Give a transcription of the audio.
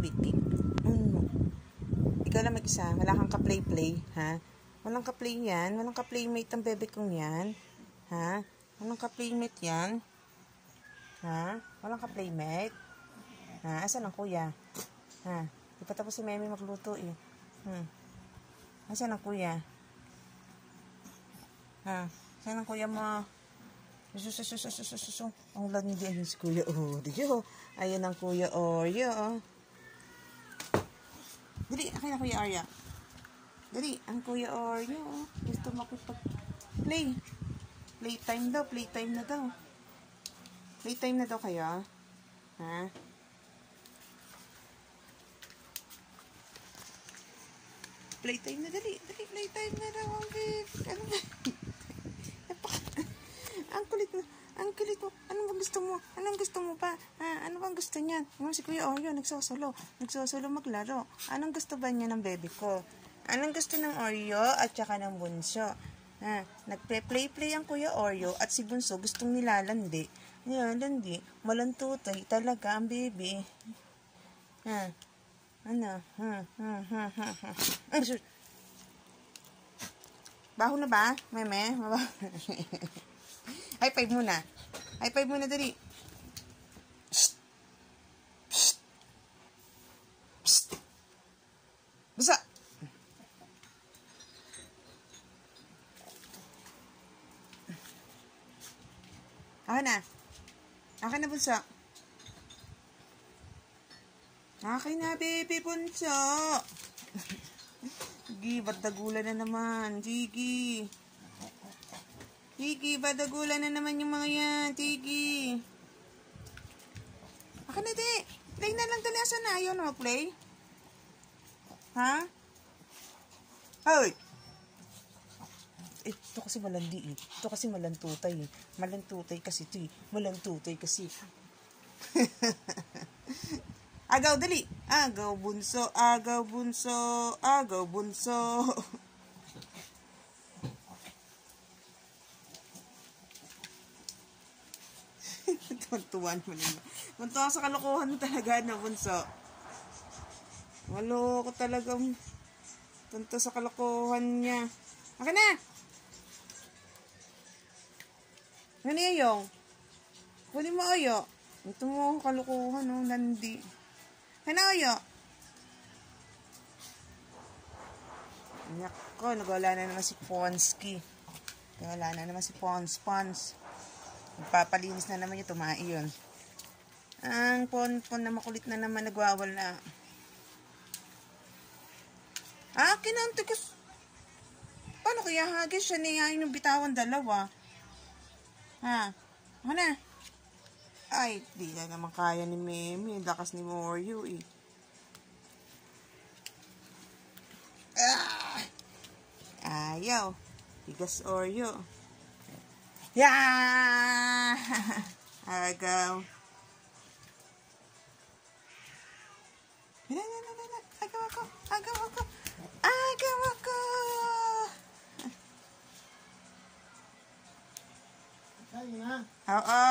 bitbit. Ikaw lang mag-isa. Wala kang ka-play-play, ha? Walang ka-play yan. Walang ka-playmate ang bebe kong yan. Ha? Walang ka-playmate yan. Ha? Walang ka-playmate. Ha? Asan ang kuya? Ha? Di pa tapos si Memi magluto eh. Asan ang kuya? Ha? Asan ang kuya mo? Ang landi ayun si Kuya Oreo. Ayun ang Kuya Oreo. Dali, akin na Kuya Arya. Dali, ang Kuya Oreo. Gusto makipag-play. Playtime daw, playtime na daw. Playtime na daw kayo. Ha? Playtime na, dali. Dali, playtime na daw. Ano ba? Ang kulit mo. Ang kulit mo. Ano bang gusto mo? Anong gusto mo pa? Ha? Ano bang gusto niyan? Si Kuya Oreo, nagsosolo. Nagsosolo maglaro. Anong gusto ba niya ng baby ko? Anong gusto ng Oreo at saka ng Bunso? Ha? Nagpe-play-play ang Kuya Oreo at si Bunso gustong nilalandi. Nilalandi. Malantutay talaga ang baby. Ha? Ano? Baho na ba? Meme? High five muna. High five muna, dali. Psst. Psst. Psst. Basa. Ako na. Akin na, Bunso. Akin na, baby Bunso. Sige, ba't dagulan na naman? Sige. Tiki, badagulan na naman yung mga yan. Tiki. Akin na, di. Play na lang dali. Asan na? Ayaw na mag-play? Ha? Hoy! Ito kasi malandi eh. Ito kasi malantutay eh. Malantutay kasi ito eh. Malantutay kasi. Agaw, dali. Agaw, Bunso. Agaw, Bunso. Agaw, Bunso. Tuwan mo naman. Tuntua sa kalokohan talaga na, Bunso. Maloko talagang tuntua sa kalokohan niya. Akin na! Ano yung? Kunin mo ayo. Ito mo kalokohan, oh, landi. Ano ayo? Nako, nagwala na naman si Ponsky. Nagwala na naman si Pons. Magpapalinis na naman yung tumai yun. Ang pon na makulit na naman nagwawala. Kinantikas. Paano kaya hagis siya niyain yung bitawan dalawa? Ha? Ano na? Ay, di na naman kaya ni Memi. Lakas ni Oreo eh. Ayaw. Bigas Oreo. Yeah! Agaw. Agaw ako. Oo.